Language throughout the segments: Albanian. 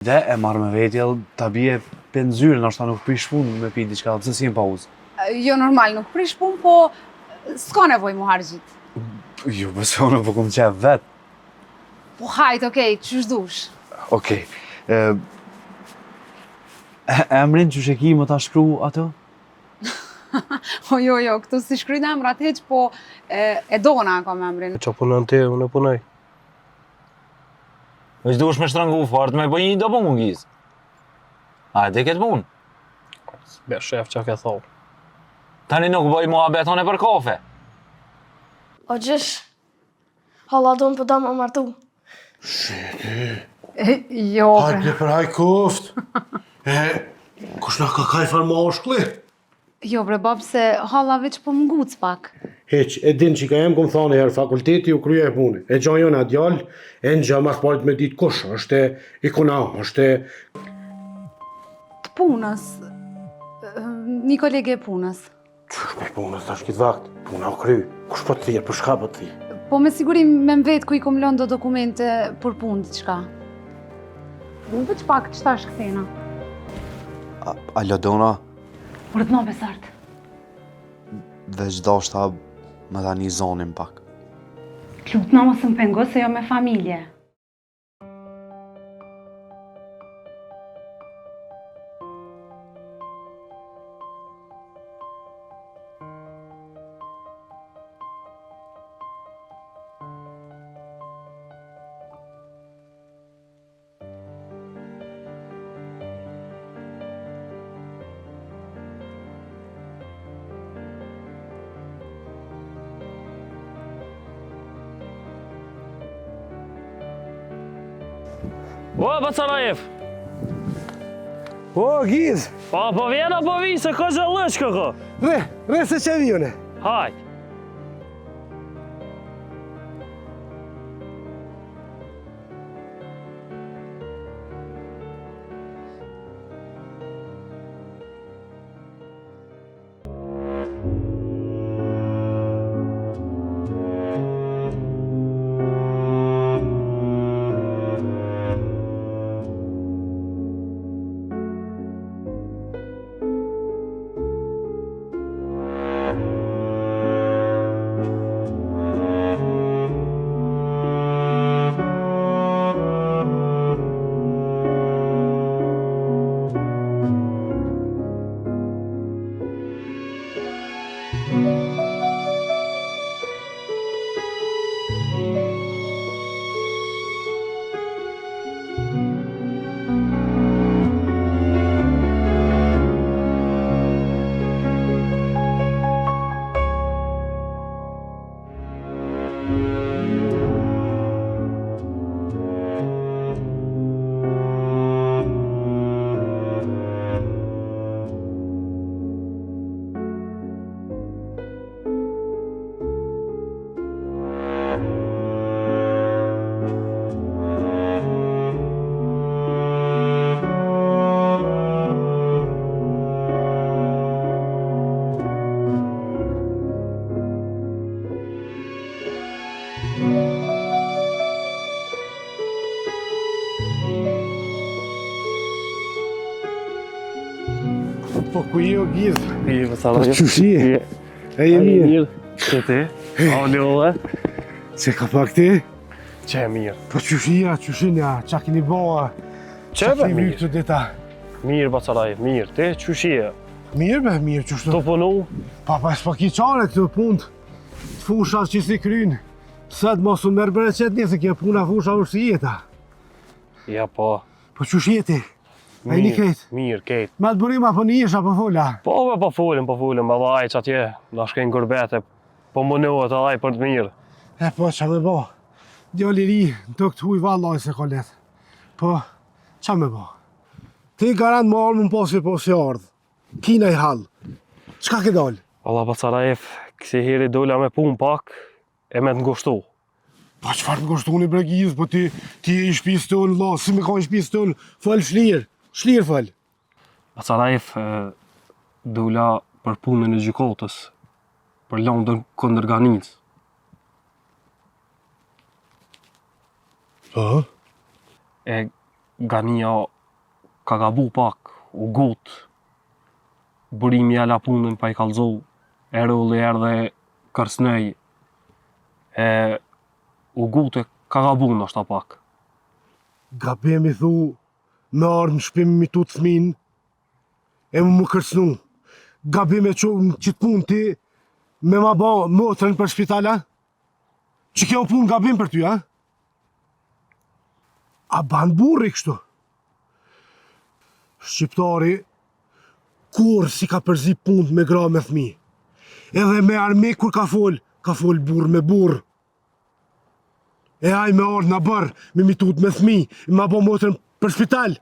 Dhe e marrë me vetjell ta bie penzyrë, nështë ta nuk prish punë me pi diçka, pse si në pauzë. Jo, normal, nuk prish punë, po s'ka nevoj mu hargjit. Jo, pëse unë po kom qef vetë. Po hajt, okej, qysh dush. Okej. Emrin që ki më ta shkru ato? Jo, këtu si shkrujnë emrat heq, po e dona kam emrin. Qa punon ti, unë e punoj. Veç duhesh me shtrangu fort me bëj një do punë mungis. A e di këtë punë? Be shef qa ke thau. Tani nuk bëj mua betone për kafe. O gjysh, halla do më përda më martu. Jo, Hajde për haj koft. Kush na ka kajfar mashkulli? jo, bre, bab, se halla veç po më nguc pak. Heq, e din që ka jem kom thane herë fakulteti u krye e puni. E gjan jona djall, e në gjë mas parit me ditë kush, është i kunam, është Të punës, një kolege e punës. Qysh me punës tash këtë vakt? Puna u kry. Kush po të thirë, për shka po të thirë? Po me sigurim me mvet ku i kom lënë do dokumente për punë diçka. Unë veç pak që tash këthena. Alo, Dona, Për të në besart. veç dashta më dha një zonin pak. Lut në mos më pengo se jo me familje. O, Bacarajev! O, Giz, Po vjen apo vi se ka gjallësh këko? re se që vjone. Hajt! Po ku jo, Giz? I, Bacarajev. Qyshi? E je mirë? Që ti? O, njëlle? Se ka pak ti? Që e mirë. Po qyshinja, qa kini boa? Që be mirë mirë? të dita? Mirë, Bacarajev, mirë. Ti, qyshie? Mirë be, mirë, qështu? Të punu? Pa s'pa ki qare këtë punë. Të fushat që si krynë. Sët mos unë merë bere qëtë një se kje puna fusha është si jeta. Ja, po. Po qysh jeti? A i një kejtë? Mirë, kejtë. Me të burim apo një ish apo fola? Po folim, edhe aj që atje, na shkejnë gurbete, po munohet edhe aj për të mirë. E po, qa me bo? Djali ri, në të këtë huj vallaj se kolet. Po, qa me bo? Ti garant më armë në posi po si ardhë. Kina i halë. Qka ke dalë? Allah Bacarajev, kësi heri dola me pun pak, e me të ngushtu. Pa qëfar të ngoshtuni bre Giz, po ti i shpis tënë, la, si me ka i shpis tënë, fal shlirë fal. Bacarajev dola për punën e gjykatës, për lëndën kundër Ganicës. Po? E Gania ka gabu pak, u gut. Burimi ja la punën pa i kallzu, e rolli erdhe kërsnej. U gut e ka gabu ndoshta pak. Gabim i thu, me ardhë në shpim mi tu të thmin, e më kërsnu. Gabim e që në qitë pun ti, me ma ba motrën për spitala? Që kjo pun gabim për ty, a? A ban burri kështu? Shqiptari, kur si ka përzi punë me gra me thmi. Edhe me arme kur ka fol burr me burr. E aj me ardhë në bërë, me mitut me thmi, me bo motrën për spital.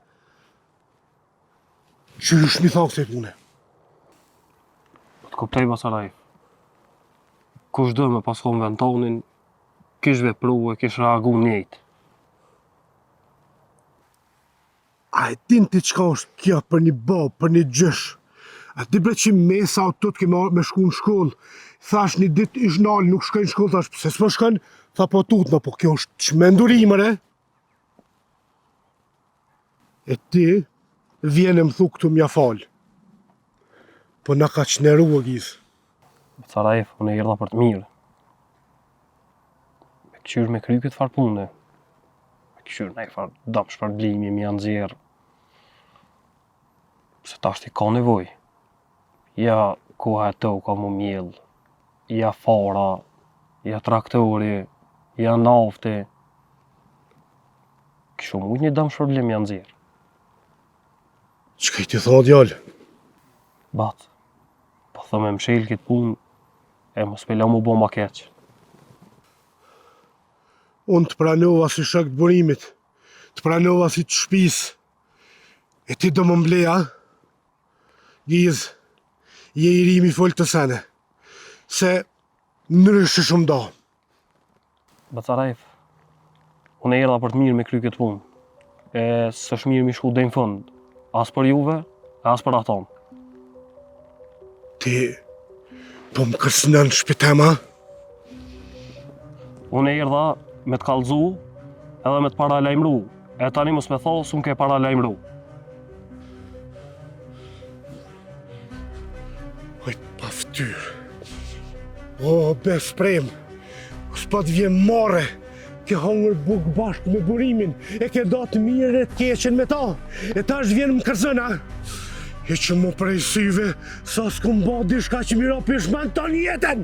Qysh mi thakë se pune? Po të kuptoj Basaraj. Kush do me pas konë vend tonin, kish vepru e kish reagu njejt. A e din ti qka është kja për një babë, për një gjësh? A ti bre që mesa o të kema me shku në shkollë, thash një dit ish nalë, nuk shkoj në shkollë, thash pëse s'po shkën, tha po tut, po kjo është çmendurimëre. E ti, vjen e më thu këtu m'ja falë. Po na ka qneru o gjizë. Basaraj, unë e erdha për të mirë. Me këqyr me kry këtë farë pune. Me këqyr me farë dam shpërblimi, mi janë zjerë. Se ta është i ka nevoj. Ja koha e to ka mu mjellë. Ja fara, ja traktori, ja nafti. Kështu mujt një dam shpërblim janë zjerë. Çka i ti tha djallë? Bat, po thëmë e mshel këtë punë, e mos pela mu bo ma keq. Unë të pranova si shok të burimit, të pranova si të shpis. E ti do më mbleja? Gjizë, je i rimi folë të sene, se nërështë shumë do. Basarajf, unë e erdha për të mirë me kry këtë punë. E s'është mirë mi shku dhe në fund, as për juve, as për aton. Ti, po më kërsnën shpitema? Unë e erdha me të kallzu edhe me të paralajmëru. E tani mos me thosë, s'unë ke paralajmëru. Oj, pa ftyrë. O, besprem, s'pa të vjen more, ke hongër buk bashkë me burimin, e ke datë mirë e të keqen me ta, e ta është vjen më kërzëna. E që mu prej syve, sa s'kum ba dishka që mira pishman të një jetën.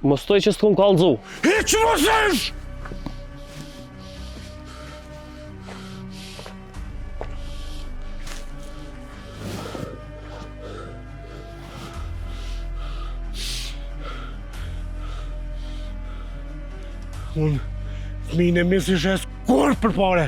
Mos toj që s'kum kallzu. E që mos është! Unë, fëmijën e misë ishe s'kur për pare.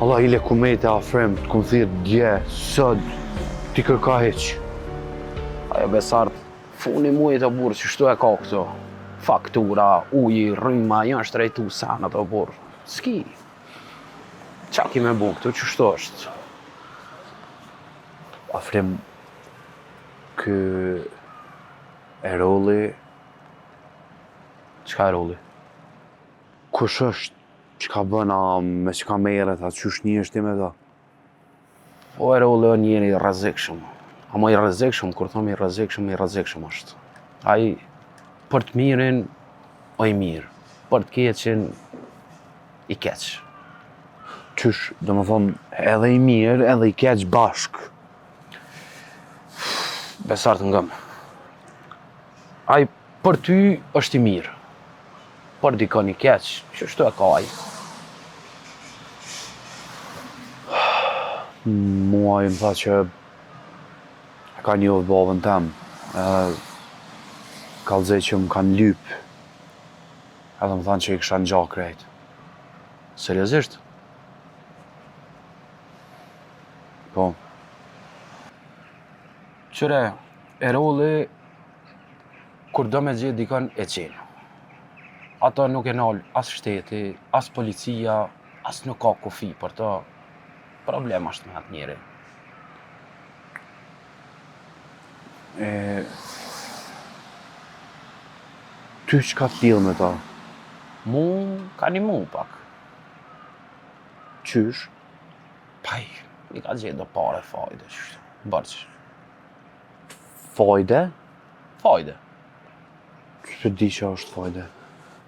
Allah ile kumete afrem, të këmë thirë dje, sëd, ti kërka heq. Ajo besart, Funi muaj të burë që shtu e ka këto. Faktura, uji, rryma, janë shtrejtu sana të burë. S'ki. Qa ki me bu këtu, që shtu është? Afrim, kë Erolli, Qka e rolli? kush është? Çka bën, a me çka merret, a qysh njihesh ti me ta? Po e rolli o njeri i rrezikshëm. Amo i rrezikshëm, kur thom i rrezikshëm është. Ai për të mirin, o i mirë. Për të keqin, i keq. Qysh, do më thonë, edhe i mirë, edhe i keq bashk. Besart ngëm. Ai për ty është i mirë. Për dikon i keq, që shtu e ka ai. Mua i më tha që ka njohë babën tem. Kallëzej që më kanë lyp. Edhe më thanë që i kisha në gjak krejt. Seriozisht? Po, Qëre, Erolli, kur do me gjithë dikon e qenë. Ata nuk e nalë as shteti, as policia, as nuk ka kufi për ta. Problem është me atë njeri. ty çka t'lill me ta? Mu ka një mu pak. Qysh? Paj, i ka gjithë do pare fajde, qështu. Bërqë. Fajde? Fajde. Që di që është fajde.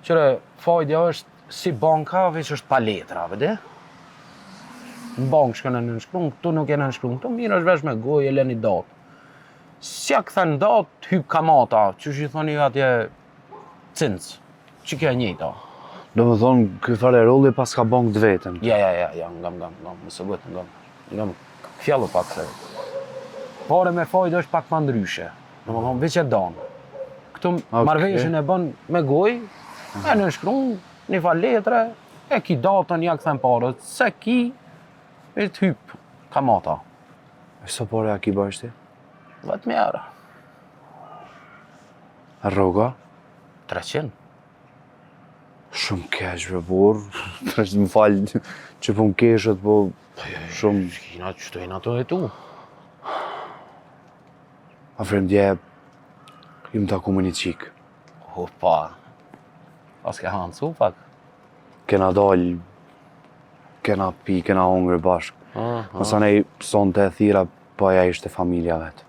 Qëre, fajde është si banka, veç është pa letra, vedi? Në bankë shkën e nënshkruan, këtu nuk e nënshkruan, këtu mirë është vesh me gojë, e leni datë. Sja këthen datë, hyp kamata, që shi thoni atje cincë, që kjo e njëta. Do më thonë, ky fare Erolli pas ka bank të vetën. Ja, ngam, mësë bëtë, ngam. Fjallu pak se. Pare me fajde është pak ma ndryshe. Do më thonë, veç e danë. Këtu marrveshjen e bën me gojë, e nënshkruan, një fal letre, e ki datën, ja këthen parët, se ki, e të hyp kamata. E sa pare a ki bashkë ti? Vetë mjera. Rroga? 300. Shumë keq bre burr. Më fal që po më keshët, po shumë. Kina qëtojnë ato e tu. Afrem dje, im taku me një qik. Opa. Pas ke hanë su pak. Kena dal, kena pi, kena hongër bashk. Masanej sonte e thira, po aja ishte familja vetë.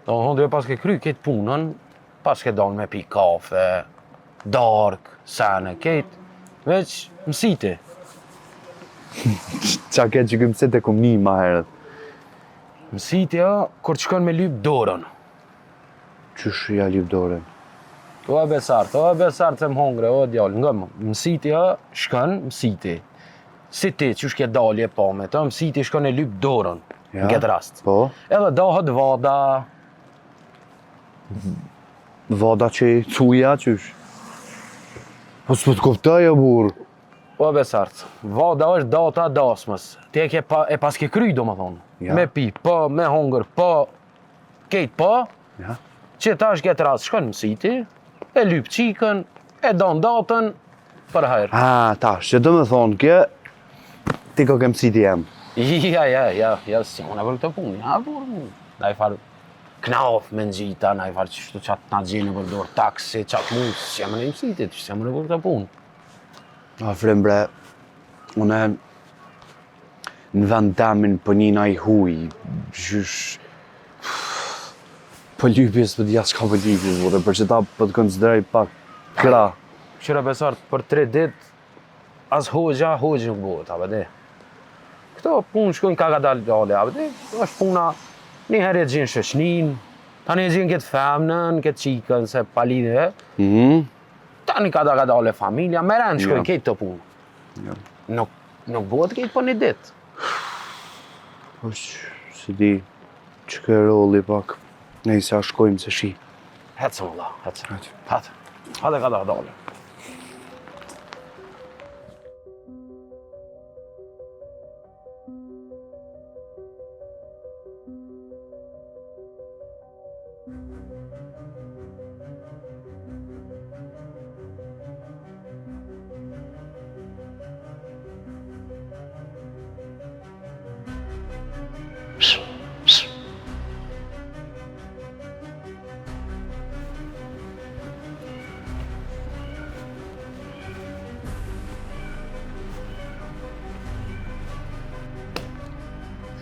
Do më thonë, pas ke kry këtë punën, pas ke dalë me pi kafe, dark, sene, këtë, veç mësiti. Qa ke që këmë cete kom një ma herët. Mësitja, kur të shkon me lyp dorën. Qysh ja lyp dorën? O e besart se më hongre, o djallë, nga mësitja shkon mësiti. Si ti, që shke dalje pa me të, mësiti shkon e lyp dorën, Ja, në këtë rast. Po? Edhe dahet vada, Vada që i cuja, qysh? Po s'po t'kuptoj o burr. o besart, vada është data dasmës. Ti e pas ke kry, do më thonë. Ja. Me pi, po, me hongër, po, kejt po, Ja. që ta është këtë rast shkon mësiti, e lyp qikën, e don datën, për hajrë. Tash, që do me thonë kje, ti ko kem siti jem. Ja, si unë e për këtë punë, ja, burë, da i farë knaf me në gjita, na i farë qështu qatë na gjenë për dorë taksi, qatë mund, që jam në mësitit, që jam në për këtë punë. Afrem bre, une në vend temin për njëna i huj, qysh... Po lypjes për dhja s'ka për lypjes, burë, për që ta për të konsideraj pak kra. Qëra besart, për 3 dit, as hoxha nuk bëhet, a vëdi. Këto punë shkojnë ka dalë dale, a vëdi, është puna, një herë e gjenë shëshnin, tani e gjenë këtë femnën, këtë qikën, se palide, tani ka dale familja, me rënë shkojnë këtë të punë. Ja. Nuk bëhet këtë për një ditë. Po si di, që ke Erolli pak, ne i sa shkojmë se shi. Hecë më la, hecë. Hate ka dale.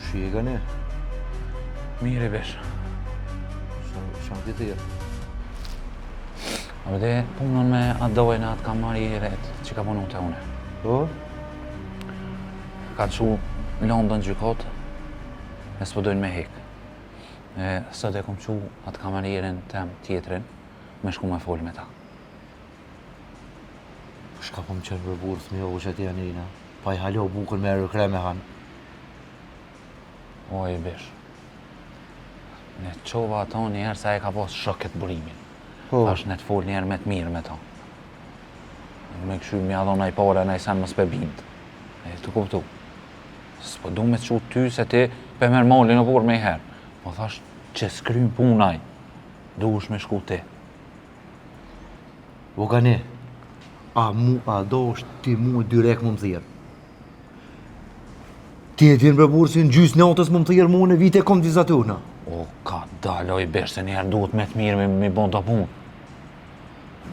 Shi e gani? Mirë i besh. Shumë të tjerë. A vede punën me atë dojnë atë kam marri i ret që ka punu të une. Po? Ka të shu London gjykot, e s'po dojnë me hek. Sot e kom qu atë kamaririn tem tjetrin, me shku me fol me ta. Shka po më qenë për burë thmi o që t'ja njëna. Pa i halo bukën me rëkre me hanë. O i besh. Ne qova ato njerë sa e ka pas shoket burimin. Thash ne t'fol njerë me t'mirë me ta. Me këshy mja dhona i pare në i sen më s'pe bind. E të kuptu. S'po du me të qut ty se ti pe merë malin në burë me i herë. Po thash që s'krym punaj. Du është me shku ti. O gani, a do është ti mu direkt më më thirë. Ti e t'jen për burë si në gjysë natës më më thirë mu në vite kom t'i zatuna. O, ka dalo i besh se njerë duhet me t'mirë me bon të punë.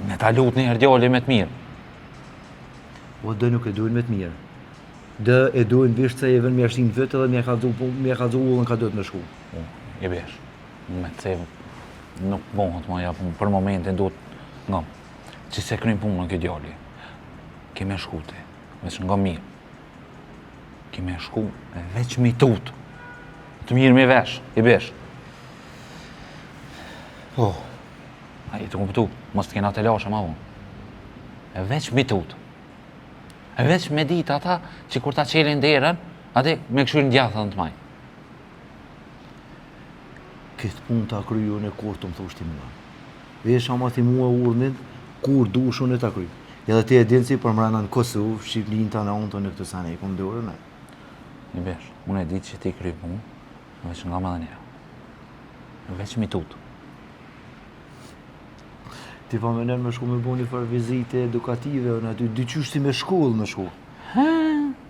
Me ta lut njerë djalli me t'mirë. O dë nuk e duhen me t'mirë. Dë e duhen visht se e vën mjashtin vetë edhe mja ka dzu ullën ka do të me shku. O, i besh. Me të cevë nuk bohët ma ja punë. Për momentin duhet nga. Që se krym punë në këtë djalli. Ki me shku ti. Veç nga mirë. Ki me shku veç mi tut. Të mirë me vesh, i besh. Po. A i të kuptu, mos t'kena të lashe ma unë. E veç mi tut. E veç me dit ata që kur ta qelin derën, ate me këshyrin djathën të maj. Këtë punë ta kryu në kur të më thoshti mua. Vesh ama ti mua urnit, kur dushun e ta kryu. Edhe ti e dinë si për mrena në Kosovë, Shqipërinë të në onë në këtë sane, i kom dorë në. I besh, unë e ditë që ti kry punë, veç nga më dhe njëra. Veç mi tut. Ti pa menen me shku me bo një farë vizite edukative, në aty dyqysh si me shkollë me shku.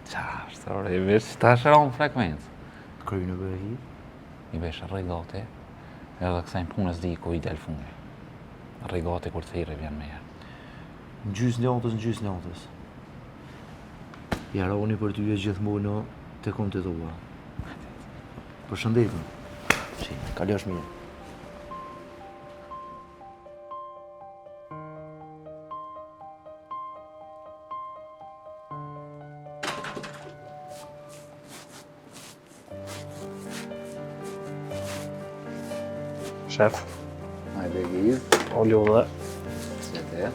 Qashtë, ore, i besh, ta shëron frekvencë. Kry në bëhi. I besh rregati, edhe kësajnë punës di ku i del fundi. Rregati kur thirrë vjen me herë. Në gjysë natës. Jaroni për ty e gjithmonë të kom të dhua. Për shëndetën. Shi, kalosh mirë. Shef, Hajde Giz, o lodhe. se te.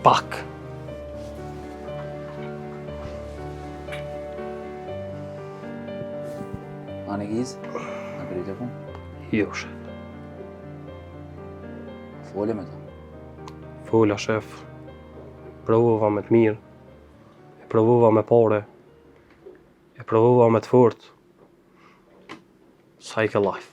Pak. Ani Giz, a kryt e punë? Jo, shef. Fole me ta. Fola, shef. Provova me të mirë. E provova me pare. E provova me të fort. Psyche life.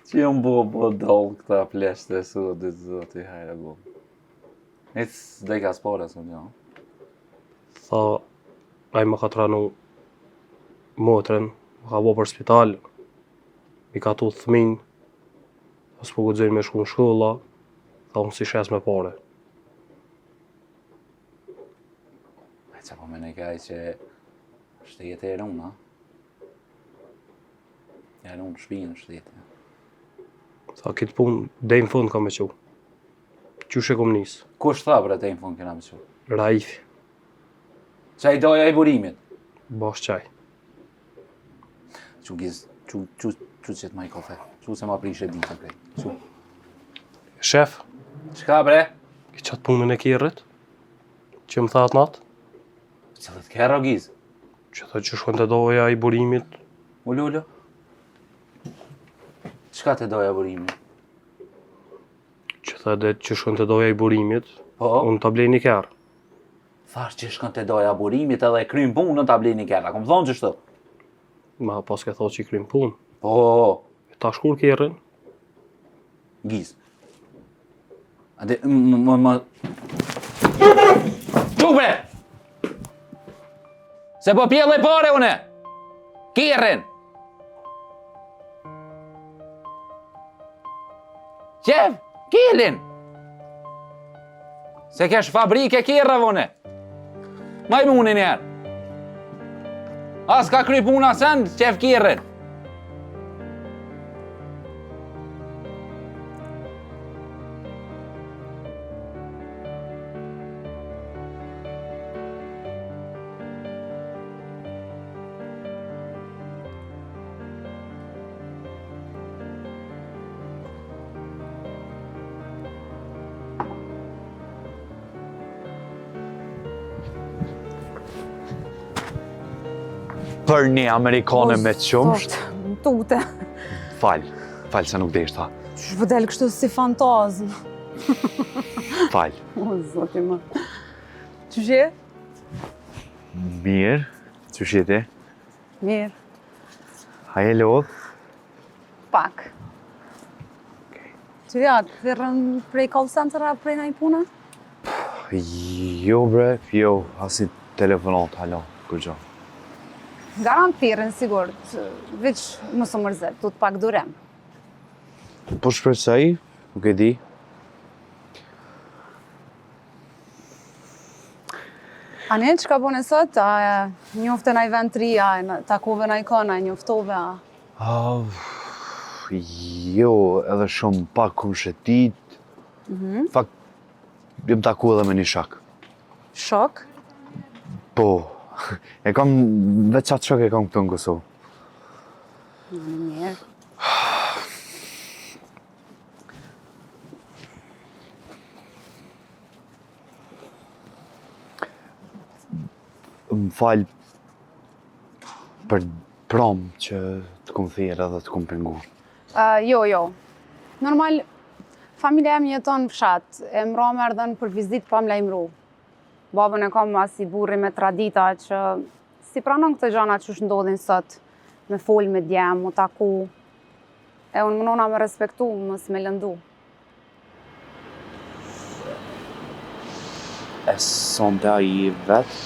Që jam bo dollë këta pleshte su dhe zoti hajra go. Ecë dhe ka spore së një. Tha, ai më ka tranu motrën, më ka bo për spital, mi ka tu thmin, as po guxojnë me shku në shkolla, tha unë si shes me pare. E që po me ne kaj që shtetë e runa. E runë shpinë shtetë. Tha, kitë punë, dej në fund ka me qu. Qyshe kom nisë. Kush tha për atë në fund kena me që? Raifi, Qa i doja i burimit? bash qaj. Që Giz, që qëtë ma i kafe. Që se ma prishe ditë krej. Që? Shef, Qka bre? ki qatë punën e kjerrit, që më thatë natë, Qëllet kërra Giz? që tha që shkon të doja i burimit, Ullu. Qka të doja burimit? që tha dhe që shkon të doja i burimit, Po? unë të blej një kërë. Thash që shkën të doja burimit edhe e krym punën të ablini kërra. Kom thonë që shto? Ma pas ke thot që i krym punë. Po, E ta shkur kjerën, Giz. Ade, më... Qubre! Se po pjellë e pare une! Kjerën! Qef, kilin! Se kesh fabrike kirra vone. Majmuni njerë. As ka kry puna sen, qef kirrin. Për një Amerikane me qumsht. Tute. Fal se nuk desh ta. Që vëdel kështu si fantazm. Fal. O, zoti më. Që shje? Mirë, që shjeti? Mirë. Haje lodh? Pak. Që ja, të rrën prej call center a prej na i puna? Jo bre, jo, asi telefonat, halo, kur gjo. Garantirin, sigur, veç mos u mërzet, tu të pak durem. Po shpresoj, nuk e di. Ane, që ka bune sot? A njofte na i vend të ri, a takove na i kona, a njoftove, a... Jo, edhe shumë pak kum shetit. Fakt, jem taku edhe me një shak. Shok? Po, e kam, veç atë shok e kam këtu në Kosovë. Mirë. Më falë për prom që të kum thirë edhe të kum pengu. Jo. Normal, familja em jeton në fshat, e mrome ardhen për vizit pa më lajmëru. Babën e kam as i burri me tradita që si pranon këtë gjana që ndodhin sot, me fol me djem, mu taku. E unë mënona me respektu, mos me lëndu. E sonte a i vetë?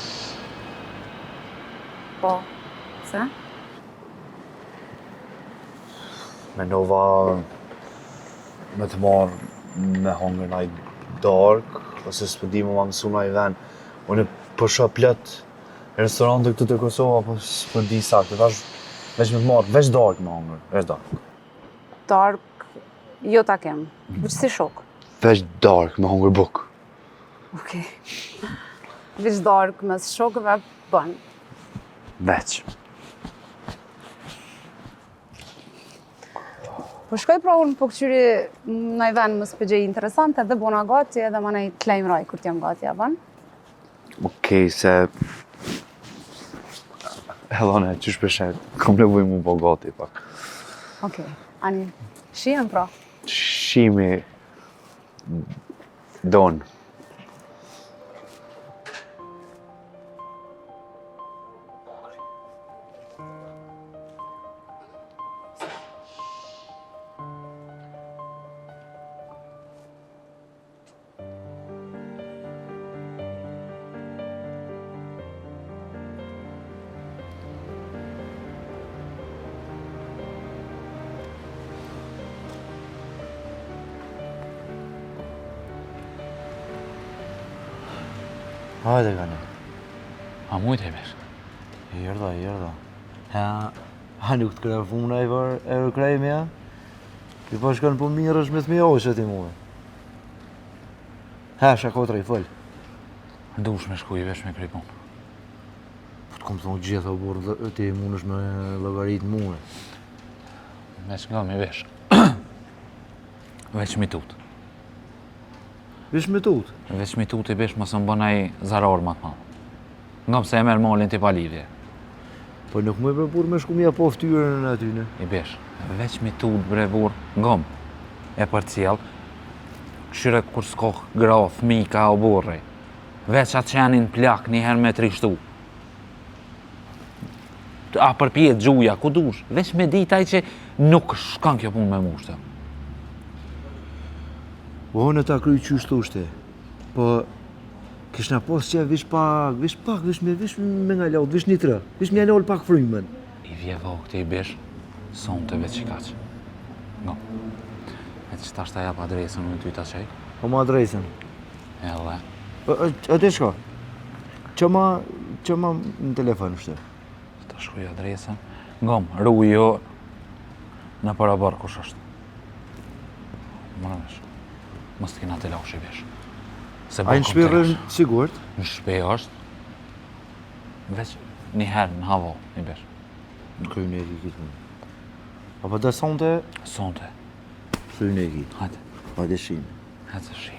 Po, se? Menova me të marrë me hongër na i dark, ose s'po di më mësu na i ven. Unë po shoh plot restorante këtu te Kosova, po s'po di saktë. Tash veç me të marrë, veç dark me hongër, veç dark. Dark, jo ta kem, veç si shok. Veç dark me hongër buk. Okej. Veç dark mes shokëve bën. Veç. Po shkoj pra unë po këqyri na i ven më spëgjej interesante dhe bona gati edhe ma nej të lejmëraj kur t'jam gati, a ban? Okej, se... Helone, që shpeshe, kam nevoj mu po gati pak. Okej, ani, shihem pra. Shimi... Don. Hajde kane. A mujt e vesh? Jërda. Ha nuk të krej funa e krej me ja? Ti po shkon po mirë është me të me oqë ti muhe. Ha, shakotra i fol. Dush me shku i vesh me krej pun. Po të kom thonë gjitha o burë dhe ti mund është me llogarit muhe. Veç nga me vesh. Veç mi tut. Vish me tut. Veç mi tut i vesh mos më bënaj zarar ma të madh. Nga pse e merr malin ti pa lidhje. Po nuk më e burë me shku mja po ftyrën në atyne. I besh, veç mi tut bre burr, ngom. E për cjell, këshyre kur s'koh gra, fmi ka o burri. Veç atë që janin plak një herë me trishtu. A përpjet gjuja, ku dush, veç me ditaj që nuk shkan kjo pun me mushte. Po në ta kry qysh thoshte. Po kishna pos që vish me nga laut, vish një trë, vish me lol pak frymën. I vje vokte i besh, son të veç i kaq. Ngo. E që ta shta jap adresën në ty ta qej. Po ma adresën. Edhe, E ti shko? Që ma në telefon është? ta shkuj adresën. Ngom, rrujo në parabar kush është. Më vesh. Mos t'kina të lash i vesh. Se A në shpirën sigurt? Në shpe është. Veç një herë në havo i vesh. Në kryin e kitë. Apo të sonte, Sonte. kryin e kitë. Hajde, Pa dëshim. hajde shi.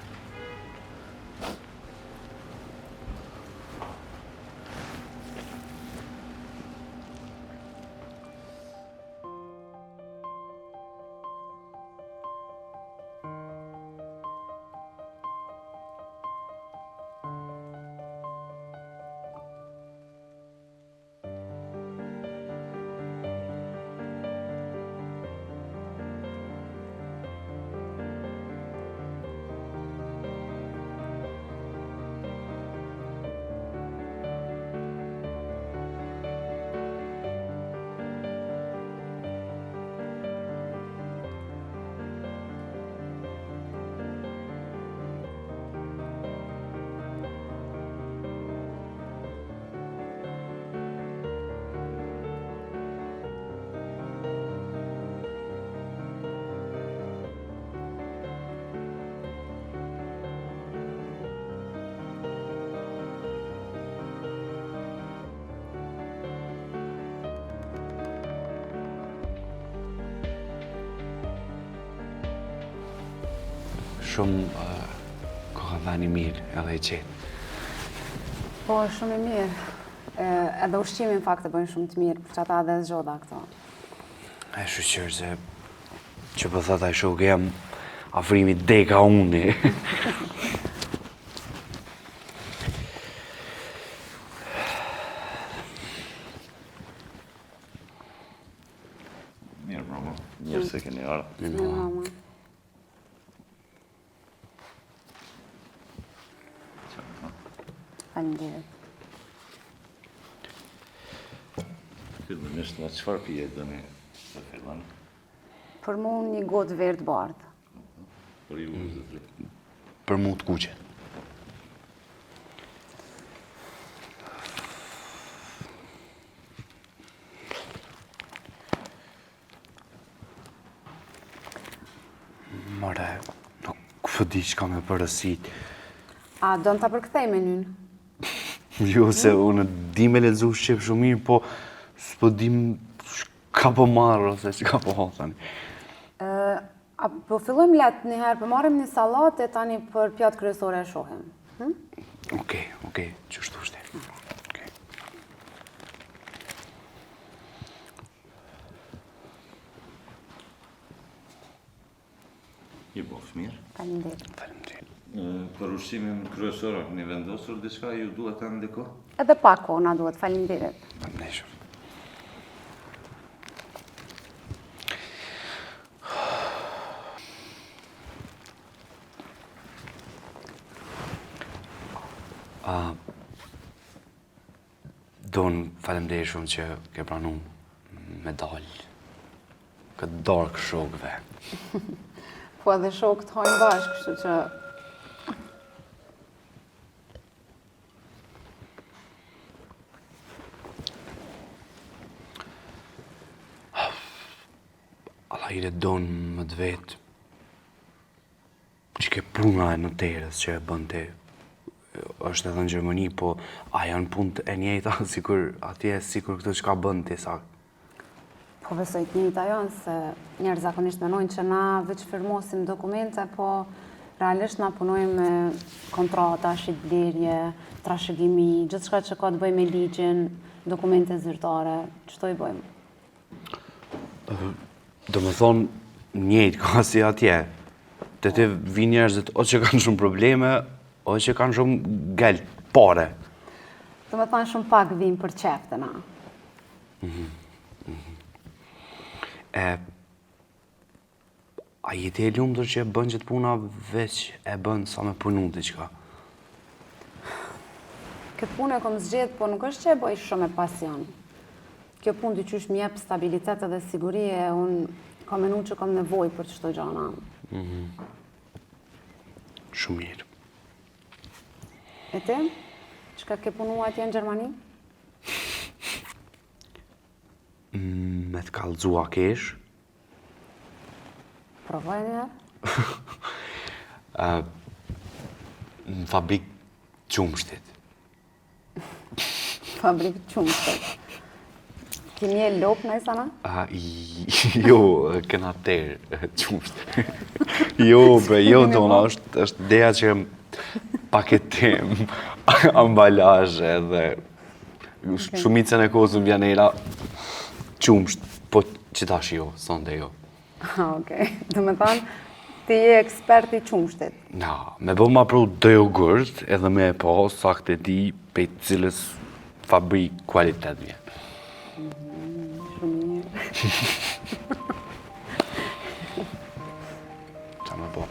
Shumë kohë dhani mirë edhe i qetë. Po, shumë i mirë. Edhe ushqimin në fakt e bëjnë shumë të mirë, për që ata dhe zgjoda këto. E shqyqyrë se që për thata i shokë jam afrimi deka unë. Mirë, mama. Mirë se keni ardhur. Mirë, mama. Faleminderit. Fillimisht nga çfarë pije dëni të fillon? Për mu një gotë verë të bardhë. Për ju zëtë. Për mu të kuqe. Mare, nuk fëdi që ka me përësit. A, do në të përkthej menyn? Jo, se unë di me lezu shqip shumë mirë, po s'po dim ka po marrë ose që ka po hotani. A po fillojmë letë njëherë, po marrim një salatë e tani për pjatë kryesore e shohim. Okej, që shtu shte. Okej. I bof mirë. Faleminderit. Faleminderit. Për ushqimin kryesor, një vendosur diçka ju duhet të ndiko? Edhe pak ko na duhet, faleminderit. Faleminderit. Don faleminderit shumë që ke pranu me dalë këtë dark shokëve. Po edhe shokët hojnë bashkë, kështu që... Alajre donë më të vetë që ke puna e në terës që e bënte, është edhe në Gjermani, po a janë punë e njëjta, sikur atje, sikur këtë që ka bënë ti sa. Po besoj të njëjta janë, se njerë zakonisht menojnë që na veç firmosim dokumente, po realisht na punojmë me kontrata, shitblerje, trashëgimi, gjithë shka që ka të bëj me ligjin, dokumente zyrtare, qëto i bëjmë? Do më thonë njëjtë ka si atje, të te vi njerëzit o që kanë shumë probleme, o që kanë shumë gëllë, pare. Do me thonë shumë pak vim për qefte na. A jeti e lumtur që e bën që të puna veç e bën sa me punu diqka? Këtë punë e kom zgjedh, po nuk është që e bëj shumë me pasion. Kjo punë dyqysh më jep stabilitet edhe sigurie, unë kam menu që kam nevoj për çdo gjana. Shumë mirë. E ti? Çka ke punu atje në Gjermani? Me të kallëzua kesh. Provoj një herë? Në fabrik qumshtit. Fabrikë qumshtit. Keni e lopë në sana? Jo, këna terë qumshtit. Jo, jo, dona, është ideja që paketim, ambalazhe dhe shumicën e kohës më vjen era qumsht, po që tash jo, sonde jo. Okej. Do me thanë, ti je ekspert i qumshtit. Na, me bë ma pru do jogurt edhe me e po sakte di pe cilës fabrik kualitet vjen. Shumë mirë. Qa me po?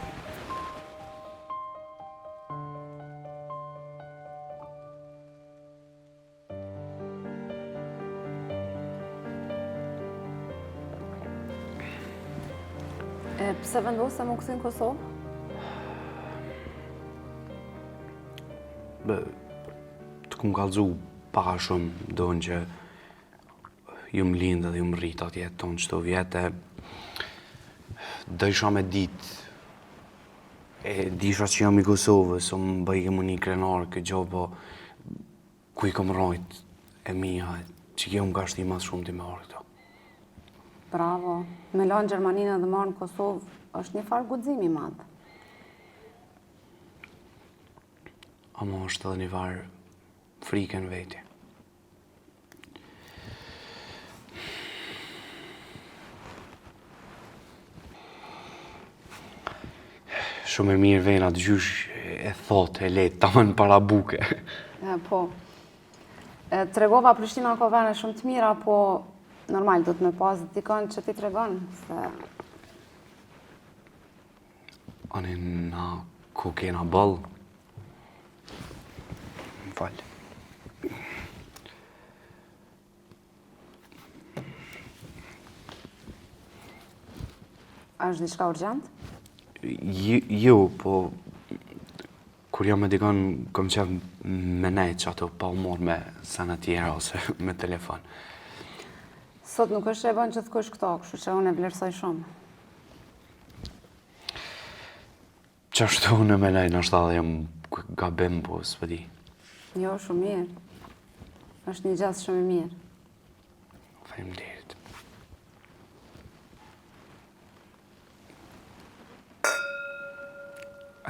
Pse vendosë se më këthy në Kosovë? Të kum kallëzu pa shumë, donë që ju më lindë dhe ju më rritë atje tonë qëto vjetë. Do isha me ditë, e disha që jam i Kosovës, o më bëjke më një krenarë këtë gjohë, po ku i kom rojtë e mija, që kjo më ka shti mas shumë ti me orë këto. Bravo. Me lanë Gjermaninë dhe marë në Kosovë, është një farë guximi madhë. Amo është edhe një farë frikën veti. Shumë e mirë vena të gjysh e thotë, e letë, tamën para buke. Po. Tregova Prishtina ka vene shumë të mira, po normal do të me pas dikon që ti tregon, se... Ani na ku kena bëllë. Më falë. A është diçka urgjent? Jo, po... Kur jam me dikon, kom qef me nejtë që ato pa u morë me sana tjera ose me telefon. Sot nuk është e bën që të kush këto, kështu që unë e vlerësoj shumë. Qashtu unë me nejtë, nështë edhe jam gabim, po s'pëdi. Jo, shumë mirë. është një gjasë shumë i mirë. Faleminderit.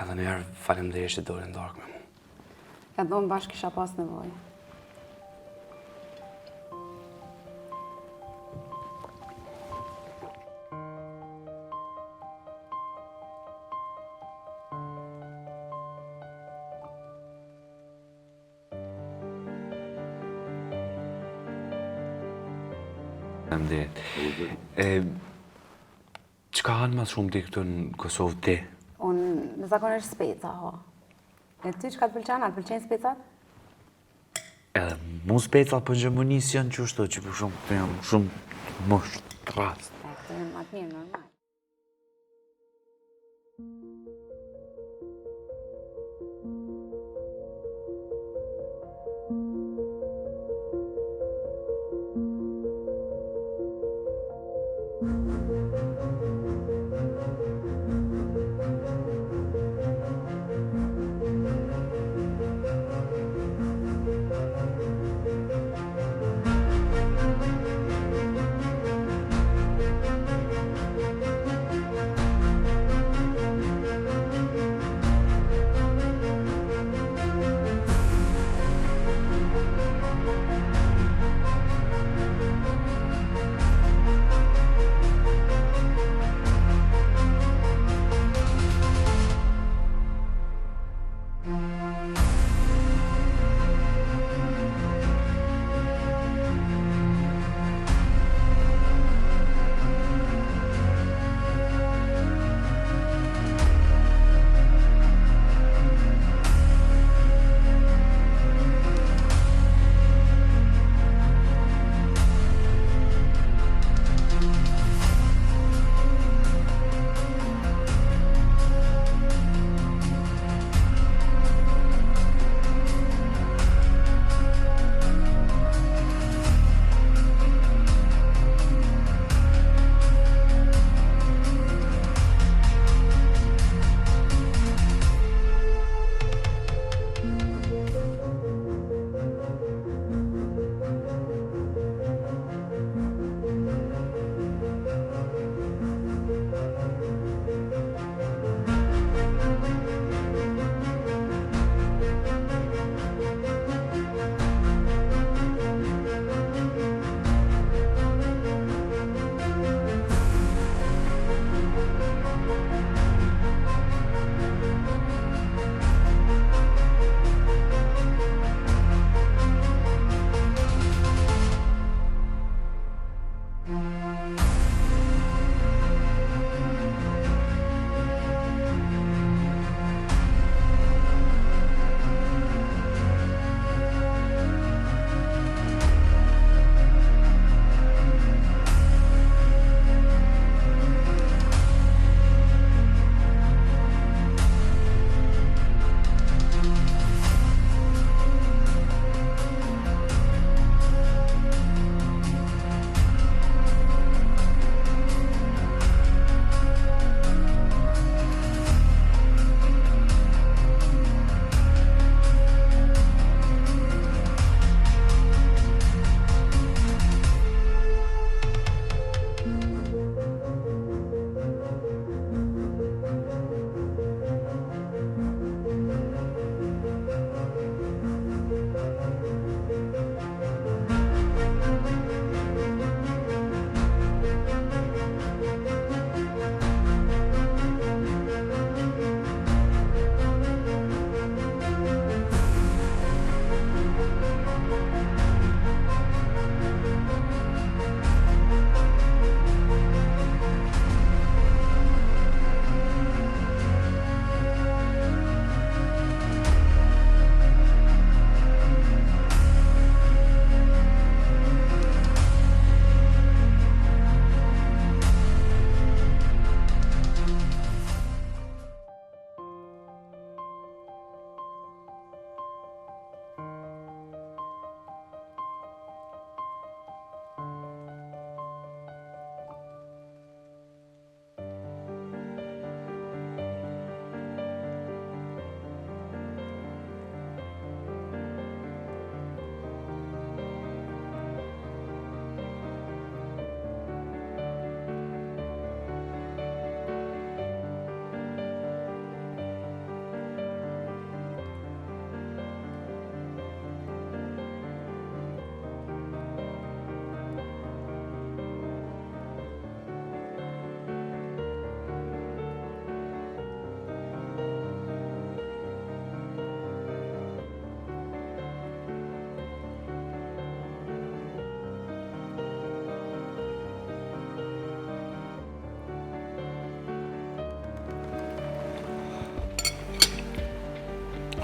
Edhe njerë faleminderit që dore ndarkë me mu. Edhe unë bashkë kisha pas nevojë. Qka hanë mas shumë ti këtu në Kosovë ti? Unë në zakonisht speca, ho. E ty qka të pëlqenë? A të pëlqenë specat? Edhe mu specat për Gjermanisë janë qështu që për shumë të jam shumë më shtrast. E këtë jenë matë mirë, normal.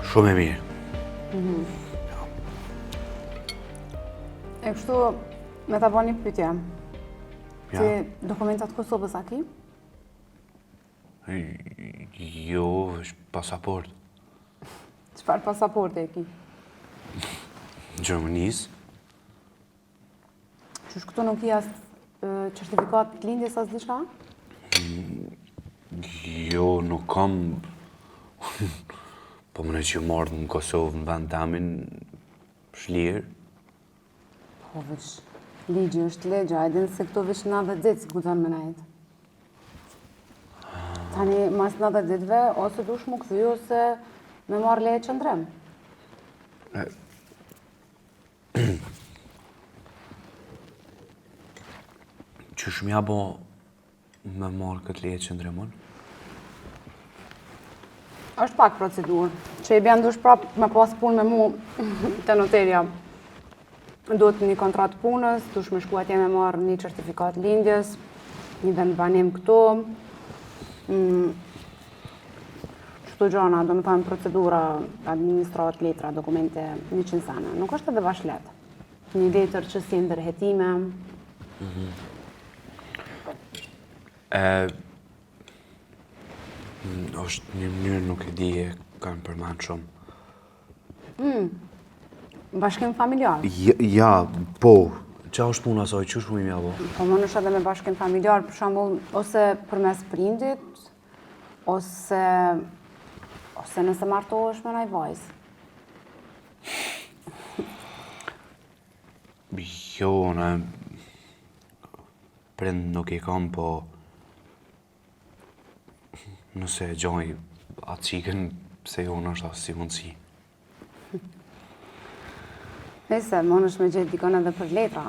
Shumë e mirë. E kështu, me ta bani pyetje. Ja. Ti dokumentat Kosovës a ki? Jo, është pasaport. Çfarë pasaporte e ki? Gjermanisë. Qysh këtu nuk i as certifikat lindjes as diçka? Jo, nuk kam... Po më në që marrë në Kosovë, në vend tamin, shlirë. Po veç, ligji është legja, e dinë se këto veç 90 ditë si guxon me najtë. Tani, mas 90 ditëve, ose dush mu këthy, ose me marrë leje qëndrem. Qysh m'ja bo me marrë këtë leje qëndremon? Është pak procedurë, që i bjen dush prap me pas punë me mu të noterja. Duhet një kontratë punës, dush me shku atje me marrë një certifikat lindjes, një vend banim këtu. Qëto gjana, do me thënë procedura, administrat, letra, dokumente, 100 sana. Nuk është edhe bashkëlet. Një letër që si ndërhetime. është një mënyrë nuk e di e kanë përmanë shumë. Bashkim familjar. Ja, po. Qa është puna saj, qysh mu i mja bo? Po më nësh edhe me bashkim familjar, për shembull, ose përmes prindit, ose nëse martohesh me naj vajzë. Jo, në... Prind nuk i kam, po... Nëse e gjoj atë qikën, se jo në është asë si mundësi. Nëse, më nësh me gjithë dikon edhe për letra.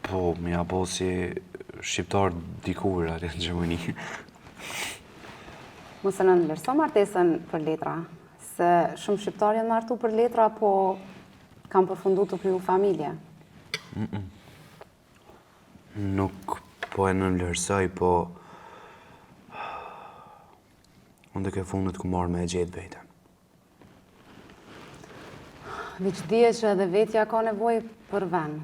Po, mja po si shqiptar dikur atje në Gjermani. Mos e nënlërso martesën për letra, se shumë shqiptar janë martu për letra, po kam përfundu të kriju familje. Nuk po e nënlërsoj, po... Unë dhe ke fundet ku marrë me e gjetë vetën. Veç dije që edhe vetja ka nevojë për vend.